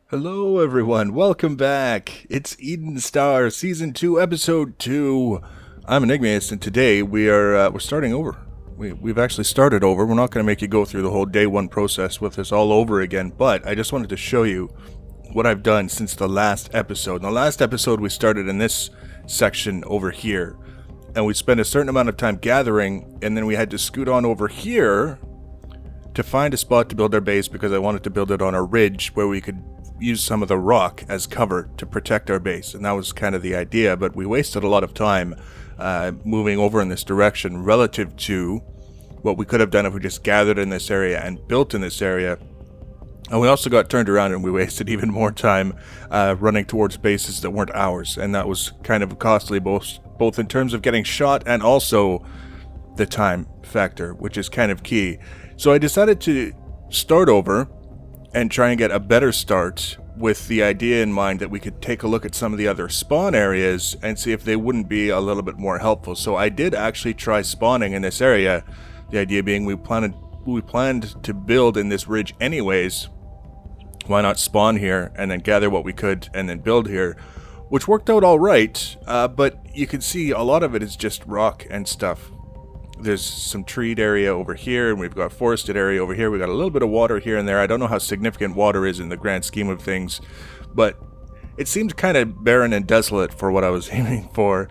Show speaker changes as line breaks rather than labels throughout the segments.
Hello, everyone. Welcome back. It's Eden Star, Season 2, Episode 2. I'm Enigmaeus, and today we're starting over. We've actually started over. We're not going to make you go through the whole day one process with this all over again, but I just wanted to show you what I've done since the last episode. In the last episode, we started in this section over here, and we spent a certain amount of time gathering, and then we had to scoot on over here to find a spot to build our base because I wanted to build it on a ridge where we could use some of the rock as cover to protect our base, and that was kind of the idea, but we wasted a lot of time moving over in this direction relative to what we could have done if we just gathered in this area and built in this area. And we also got turned around and we wasted even more time running towards bases that weren't ours, and that was kind of costly both in terms of getting shot and also the time factor, which is kind of key. So I decided to start over and try and get a better start with the idea in mind that we could take a look at some of the other spawn areas and see if they wouldn't be a little bit more helpful. So I did actually try spawning in this area. The idea being we planned to build in this ridge anyways. Why not spawn here and then gather what we could and then build here, which worked out all right, but you can see a lot of it is just rock and stuff. There's some treed area over here, and we've got forested area over here. We've got a little bit of water here and there. I don't know how significant water is in the grand scheme of things, but it seemed kind of barren and desolate for what I was aiming for.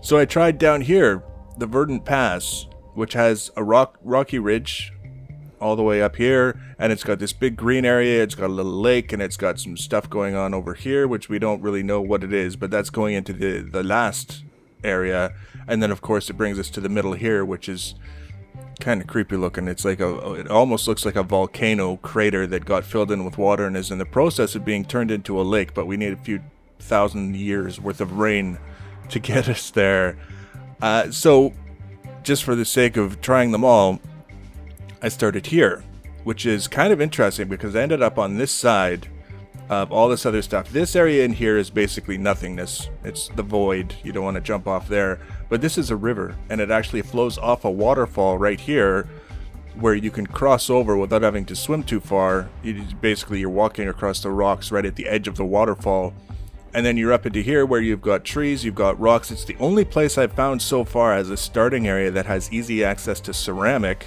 So I tried down here, the Verdant Pass, which has a rocky ridge all the way up here, and it's got this big green area. It's got a little lake, and it's got some stuff going on over here, which we don't really know what it is, but that's going into the last area. And then of course it brings us to the middle here, which is kind of creepy looking. It's like it almost looks like a volcano crater that got filled in with water and is in the process of being turned into a lake, but we need a few thousand years worth of rain to get us there. So just for the sake of trying them all, I started here, which is kind of interesting because I ended up on this side of all this other stuff. This area in here is basically nothingness. It's the void. You don't want to jump off there. But this is a river, and it actually flows off a waterfall right here where you can cross over without having to swim too far. You're walking across the rocks right at the edge of the waterfall. And then you're up into here where you've got trees, you've got rocks. It's the only place I've found so far as a starting area that has easy access to ceramic.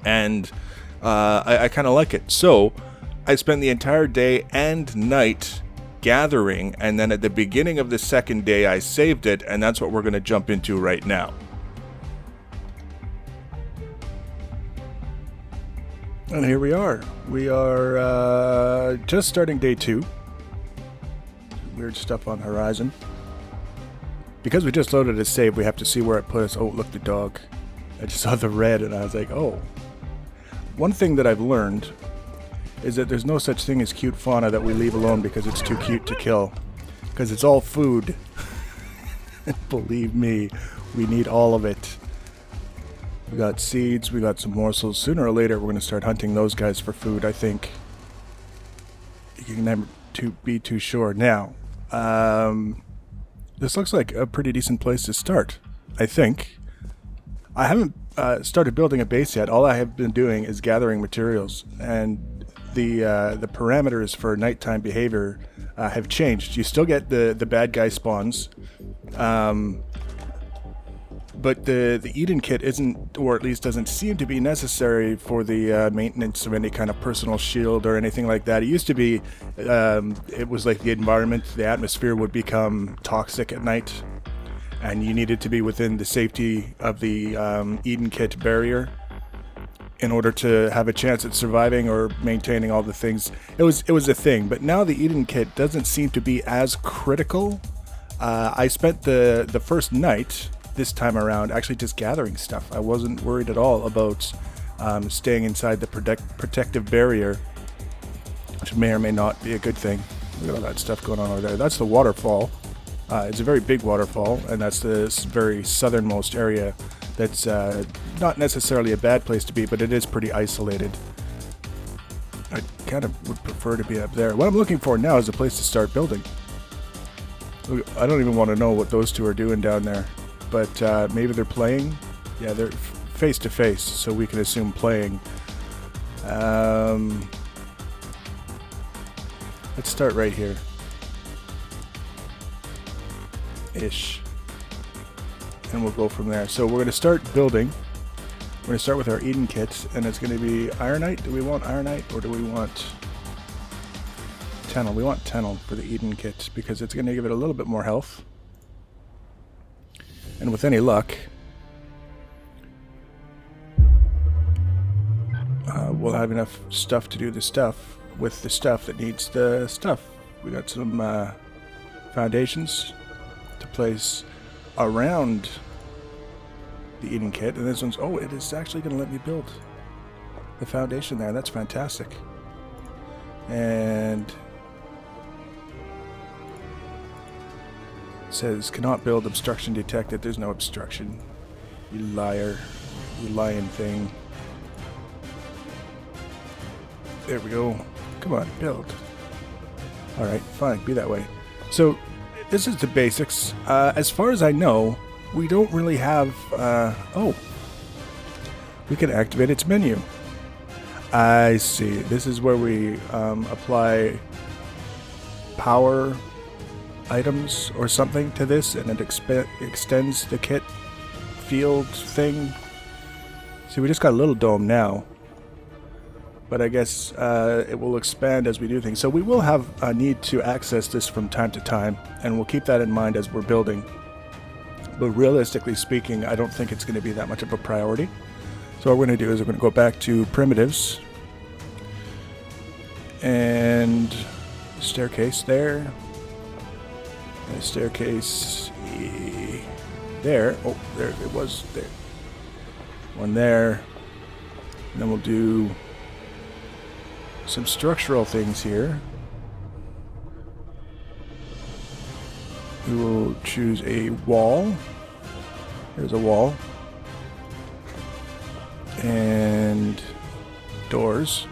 And I kind of like it. So I spent the entire day and night gathering, and then at the beginning of the second day I saved it, and that's what we're going to jump into right now. And here we are. We are just starting day 2. Weird stuff on the horizon. Because we just loaded a save, we have to see where it put us. Oh, look, the dog. I just saw the red and I was like, oh. One thing that I've learned is that there's no such thing as cute fauna that we leave alone because it's too cute to kill. Because it's all food. Believe me, we need all of it. We got seeds, we got some morsels. Sooner or later, we're going to start hunting those guys for food, I think. You can never be too sure. Now, this looks like a pretty decent place to start, I think. I haven't started building a base yet. All I have been doing is gathering materials, and the parameters for nighttime behavior have changed. You still get the bad guy spawns, but the Eden kit isn't, or at least doesn't seem to be necessary for the maintenance of any kind of personal shield or anything like that. It used to be, it was like the environment, the atmosphere would become toxic at night, and you needed to be within the safety of the Eden kit barrier in order to have a chance at surviving or maintaining all the things. It was a thing, but now the Eden kit doesn't seem to be as critical. I spent the first night this time around actually just gathering stuff. I wasn't worried at all about staying inside the protective barrier, which may or may not be a good thing. Look at all that stuff going on over there. That's the waterfall. It's a very big waterfall, and that's the very southernmost area. That's not necessarily a bad place to be, but it is pretty isolated. I kind of would prefer to be up there. What I'm looking for now is a place to start building. I don't even want to know what those two are doing down there, but maybe they're playing. Yeah, they're face to face, so we can assume playing. let's start right here. Ish. And we'll go from there. So we're going to start building. We're going to start with our Eden kit, and it's going to be Ironite. Do we want Ironite, or do we want Tennel? We want Tennel for the Eden kit, because it's going to give it a little bit more health. And with any luck, we'll have enough stuff to do the stuff with the stuff that needs the stuff. We got some foundations to place around the Eden kit, and this one's, oh, it is actually going to let me build the foundation there. That's fantastic. And it says cannot build, obstruction detected. There's no obstruction, you liar, you lying thing. There we go. Come on, build. Alright, fine, be that way. So this is the basics. As far as I know, we don't really have... oh. We can activate its menu. I see. This is where we apply power items or something to this, and it extends the kit field thing. See, we just got a little dome now. But I guess it will expand as we do things. So we will have a need to access this from time to time, and we'll keep that in mind as we're building. But realistically speaking, I don't think it's going to be that much of a priority. So what we're going to do is we're going to go back to primitives. And staircase there. And staircase there. Oh, there it was there. One there. And then we'll do some structural things here. We will choose a wall. There's a wall. And doors.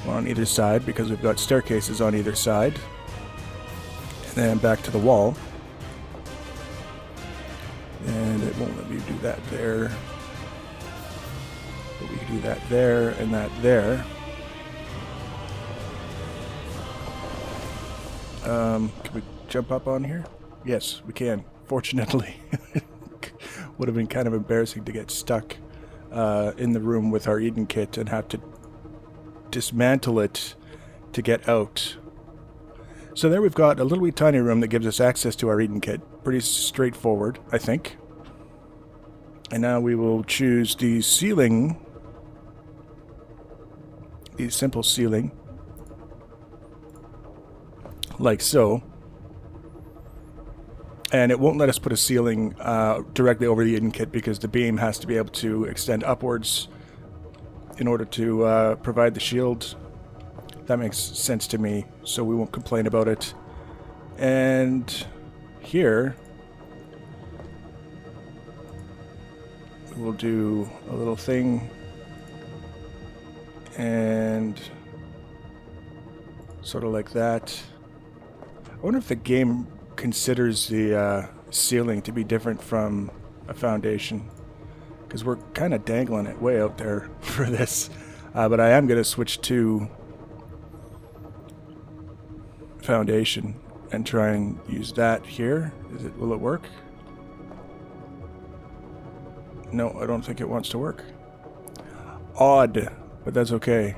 One on either side, because we've got staircases on either side. And then back to the wall. And it won't let me do that there. But we can do that there and that there. Can we jump up on here? Yes, we can. Fortunately. Would have been kind of embarrassing to get stuck in the room with our Eden kit and have to dismantle it to get out. So there we've got a little wee tiny room that gives us access to our Eden kit. Pretty straightforward, I think. And now we will choose the ceiling. The simple ceiling. Like so. And it won't let us put a ceiling directly over the Eden kit because the beam has to be able to extend upwards in order to provide the shield. That makes sense to me, so we won't complain about it. And here we'll do a little thing and sort of like that. I wonder if the game considers the ceiling to be different from a foundation, because we're kind of dangling it way out there for this. But I am going to switch to foundation and try and use that here. Will it work? No, I don't think it wants to work. Odd, but that's okay.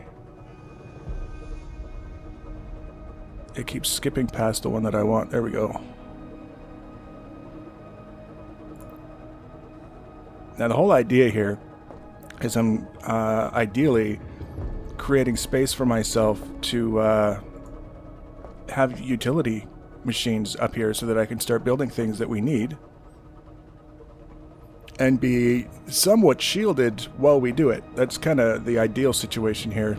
It keeps skipping past the one that I want. There we go. Now the whole idea here is I'm ideally creating space for myself to have utility machines up here so that I can start building things that we need and be somewhat shielded while we do it. That's kind of the ideal situation here.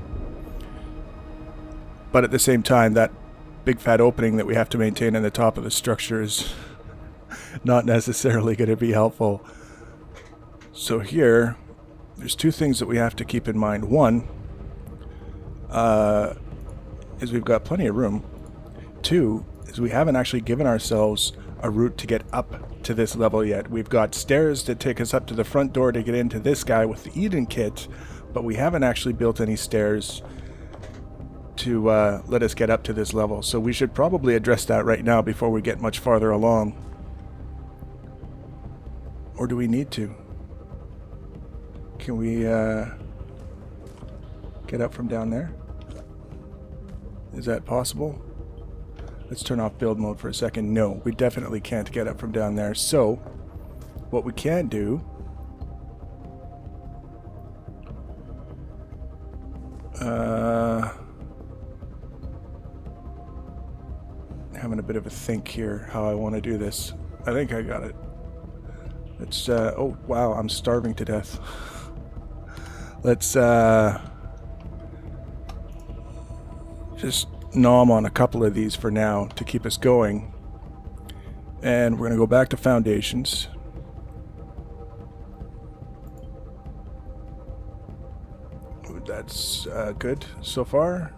But at the same time, that big fat opening that we have to maintain in the top of the structure is not necessarily going to be helpful. So here, there's two things that we have to keep in mind. One is we've got plenty of room. Two is we haven't actually given ourselves a route to get up to this level yet. We've got stairs that take us up to the front door to get into this guy with the Eden kit, but we haven't actually built any stairs to let us get up to this level. So we should probably address that right now before we get much farther along. Or do we need to? Can we get up from down there? Is that possible? Let's turn off build mode for a second. No, we definitely can't get up from down there. So, what we can do... having a bit of a think here how I want to do this. I think I got it. Let's, oh wow, I'm starving to death. Let's, just nom on a couple of these for now to keep us going. And we're going to go back to foundations. That's good so far.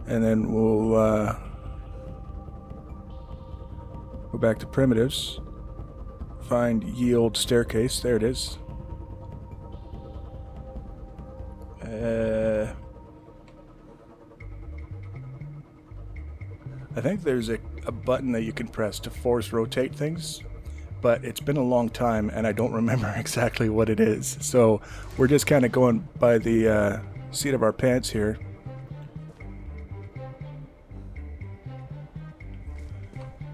And then we'll go back to primitives. Find yield staircase. There it is. I think there's a button that you can press to force rotate things, but it's been a long time and I don't remember exactly what it is. So we're just kind of going by the seat of our pants here.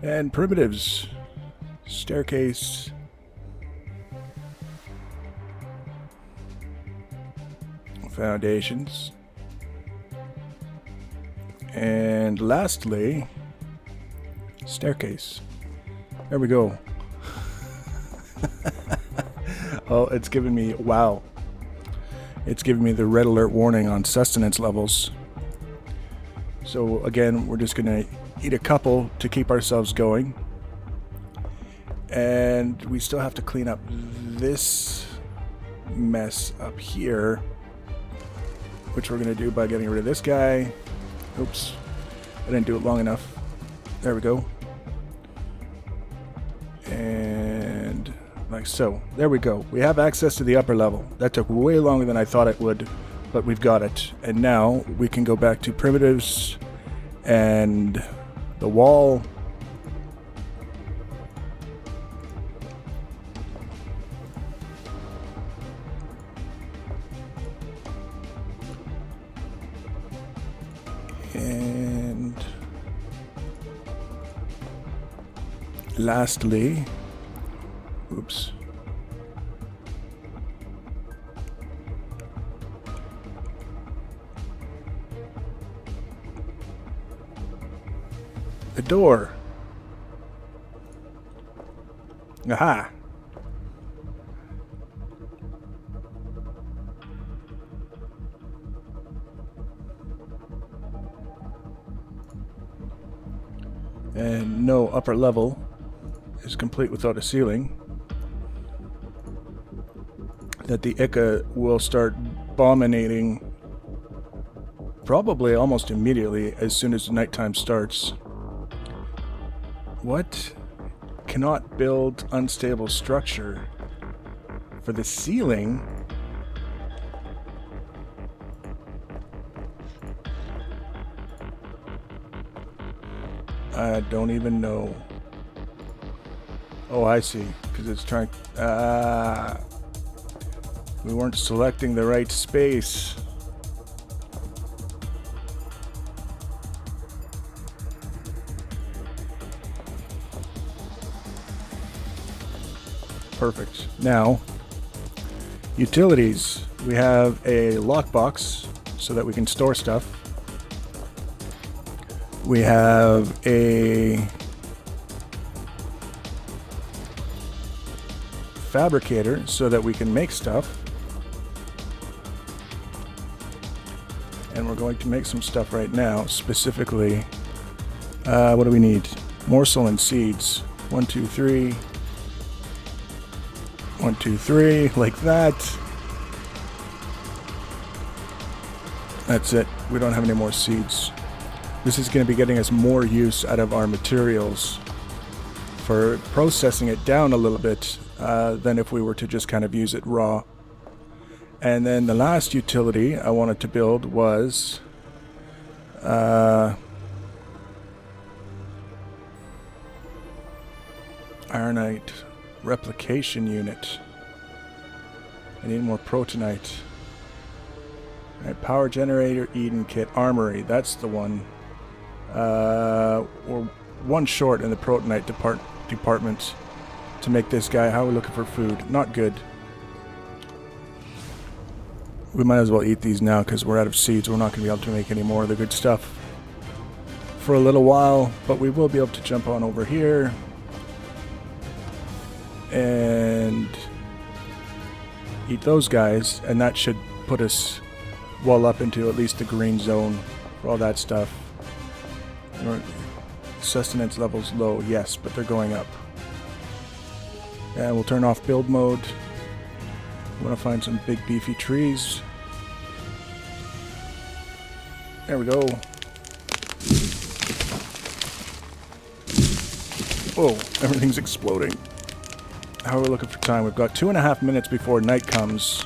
And primitives. Staircase. Foundations. And lastly, staircase. There we go. Oh, it's giving me, wow. It's giving me the red alert warning on sustenance levels. So again, we're just gonna eat a couple to keep ourselves going. And we still have to clean up this mess up here, which we're gonna do by getting rid of this guy. Oops, I didn't do it long enough. There we go. And like so. There we go. We have access to the upper level. That took way longer than I thought it would, but we've got it. And now we can go back to primitives and the wall. And lastly, oops. The door. Aha. And no upper level is complete without a ceiling. That the Ica will start bombinating probably almost immediately as soon as nighttime starts. What? Cannot build unstable structure for the ceiling? I don't even know. Oh, I see. Because it's trying... we weren't selecting the right space. Perfect. Now, utilities. We have a lockbox so that we can store stuff. We have a fabricator so that we can make stuff. And we're going to make some stuff right now, specifically, what do we need? Morsel and seeds. 1, 2, 3. 1, 2, 3, like that. That's it. We don't have any more seeds. This is going to be getting us more use out of our materials for processing it down a little bit than if we were to just kind of use it raw. And then the last utility I wanted to build was Ironite replication unit. I need more protonite. Alright, power generator, Eden kit, armory. That's the one. We're one short in the protonite department to make this guy. How are we looking for food? Not good. We might as well eat these now because we're out of seeds. We're not going to be able to make any more of the good stuff for a little while, but we will be able to jump on over here and eat those guys, and that should put us well up into at least the green zone for all that stuff. Sustenance levels low, yes, but they're going up. And we'll turn off build mode. I want to find some big beefy trees. There we go. Whoa, everything's exploding. How are we looking for time? We've got 2.5 minutes before night comes.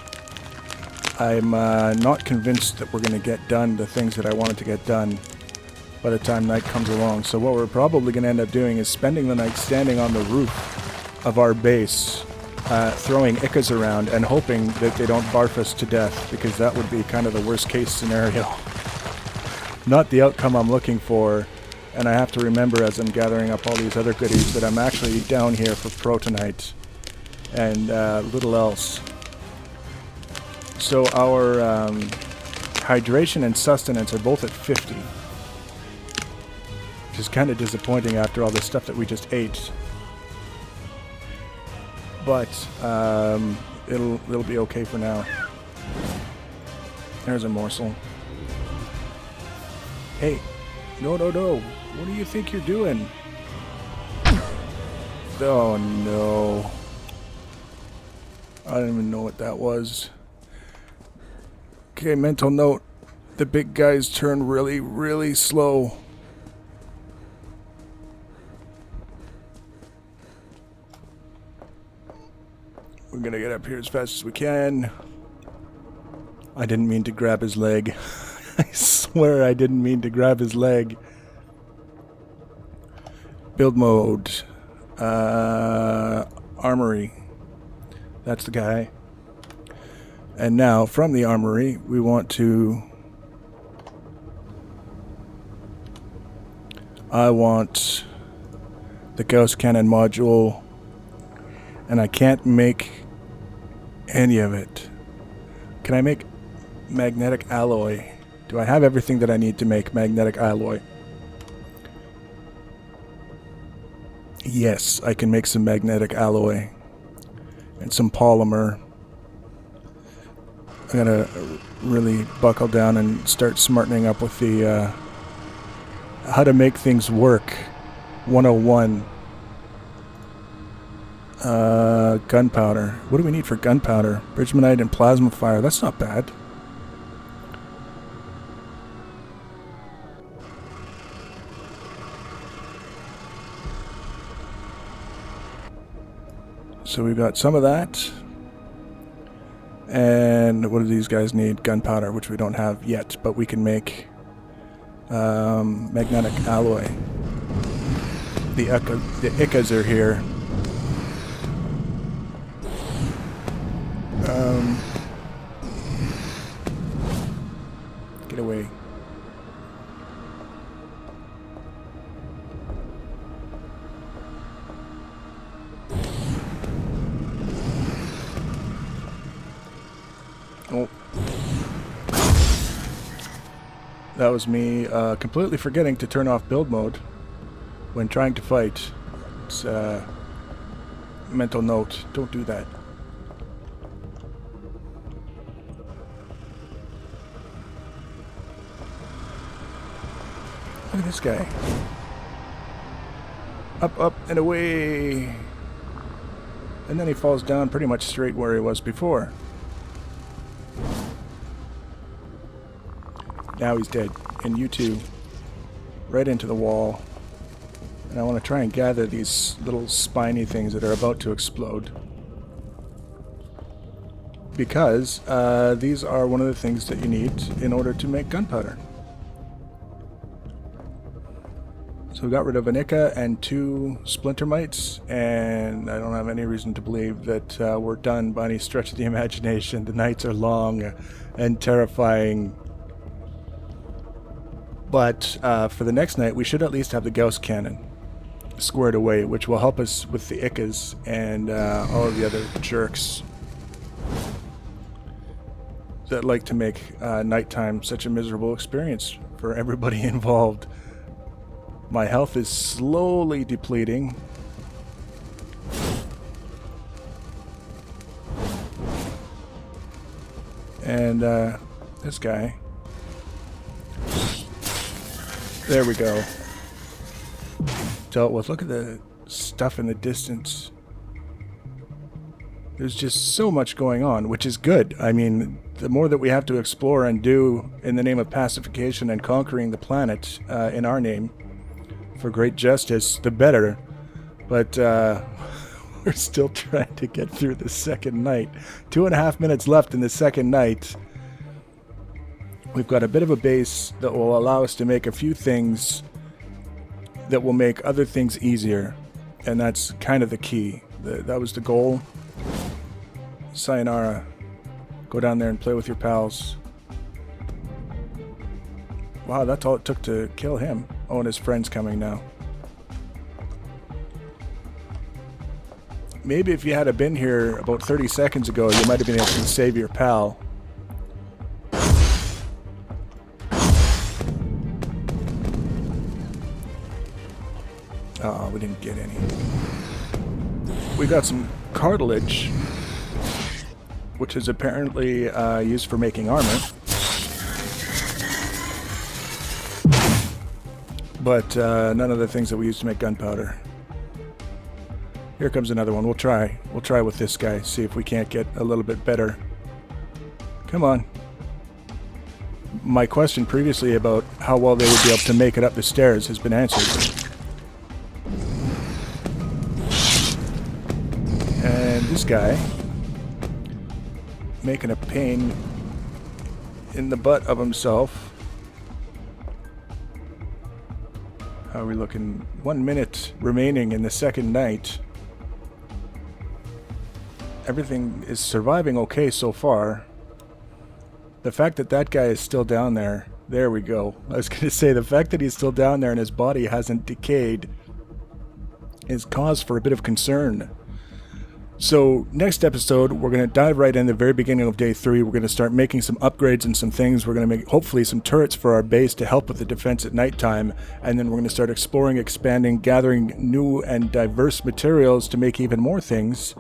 I'm not convinced that we're going to get done the things that I wanted to get done by the time night comes along. So what we're probably going to end up doing is spending the night standing on the roof of our base, throwing Ickas around and hoping that they don't barf us to death, because that would be kind of the worst case scenario. Not the outcome I'm looking for, and I have to remember as I'm gathering up all these other goodies that I'm actually down here for protonite and little else. So our hydration and sustenance are both at 50, which is kind of disappointing after all the stuff that we just ate. But it'll be okay for now. There's a morsel. Hey, no. What do you think you're doing? Oh no. I don't even know what that was. Okay, mental note. The big guys turn really, really slow. We're gonna get up here as fast as we can. I didn't mean to grab his leg. I swear I didn't mean to grab his leg. Build mode. Armory. That's the guy. And now, from the armory, we want to... I want the Gauss Cannon module, and I can't make any of it. Can I make magnetic alloy? Do I have everything that I need to make magnetic alloy? Yes, I can make some magnetic alloy and some polymer. I'm gonna really buckle down and start smartening up with the how to make things work 101. Gunpowder. What do we need for gunpowder? Bridgmanite and plasma fire. That's not bad. So we've got some of that. And what do these guys need? Gunpowder, which we don't have yet, but we can make magnetic alloy. The Ickas are here. Get away. Oh. That was me completely forgetting to turn off build mode when trying to fight. It's mental note. Don't do that. Look at this guy. Up, up, and away. And then he falls down pretty much straight where he was before. Now he's dead. And you too. Right into the wall. And I want to try and gather these little spiny things that are about to explode. Because these are one of the things that you need in order to make gunpowder. So we got rid of an Ica and 2 splinter mites, and I don't have any reason to believe that we're done by any stretch of the imagination. The nights are long and terrifying. But for the next night, we should at least have the Gauss cannon squared away, which will help us with the Icas and all of the other jerks that like to make nighttime such a miserable experience for everybody involved. My health is slowly depleting. And this guy. There we go. Dealt with. Look at the stuff in the distance. There's just so much going on, which is good. I mean, the more that we have to explore and do in the name of pacification and conquering the planet in our name for great justice, the better. But we're still trying to get through the second night. 2.5 minutes left in the second night. We've got a bit of a base that will allow us to make a few things that will make other things easier. And that's kind of the key. That was the goal. Sayonara. Go down there and play with your pals. Wow, that's all it took to kill him. Oh, and his friend's coming now. Maybe if you had been here about 30 seconds ago, you might have been able to save your pal. Oh, we didn't get any. We got some cartilage, which is apparently used for making armor. But none of the things that we use to make gunpowder. Here comes another one. We'll try. We'll try with this guy. See if we can't get a little bit better. Come on. My question previously about how well they would be able to make it up the stairs has been answered. And this guy making a pain in the butt of himself. How are we looking? 1 minute remaining in the second night. Everything is surviving okay so far. The fact that that guy is still down there. There we go. I was going to say, the fact that he's still down there and his body hasn't decayed is cause for a bit of concern. So next episode, we're going to dive right in the very beginning of day 3. We're going to start making some upgrades and some things. We're going to make hopefully some turrets for our base to help with the defense at nighttime. And then we're going to start exploring, expanding, gathering new and diverse materials to make even more things.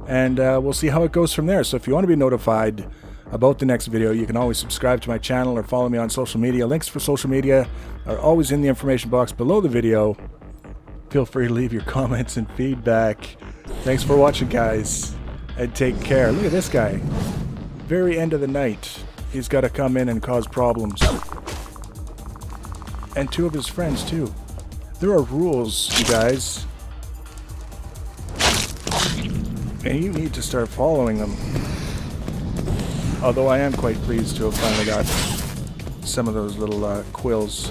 And we'll see how it goes from there. So if you want to be notified about the next video, you can always subscribe to my channel or follow me on social media. Links for social media are always in the information box below the video. Feel free to leave your comments and feedback. Thanks for watching, guys, and take care. Look at this guy. Very end of the night. He's got to come in and cause problems. And 2 of his friends, too. There are rules, you guys. And you need to start following them. Although I am quite pleased to have finally got some of those little quills.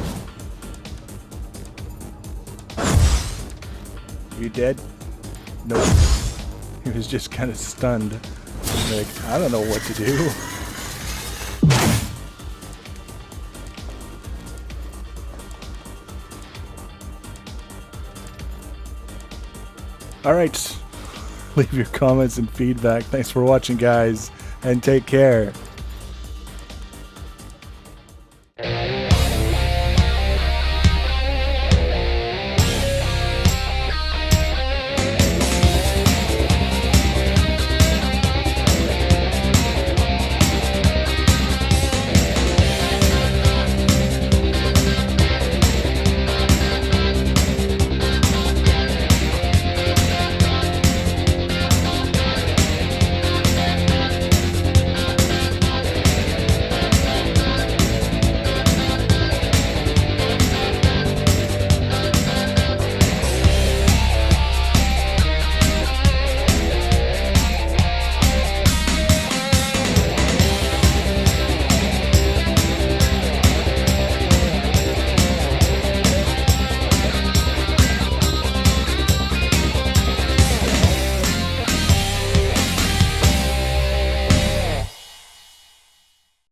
You dead? Nope. He was just kind of stunned. Like, I don't know what to do. Alright. Leave your comments and feedback. Thanks for watching, guys, and take care.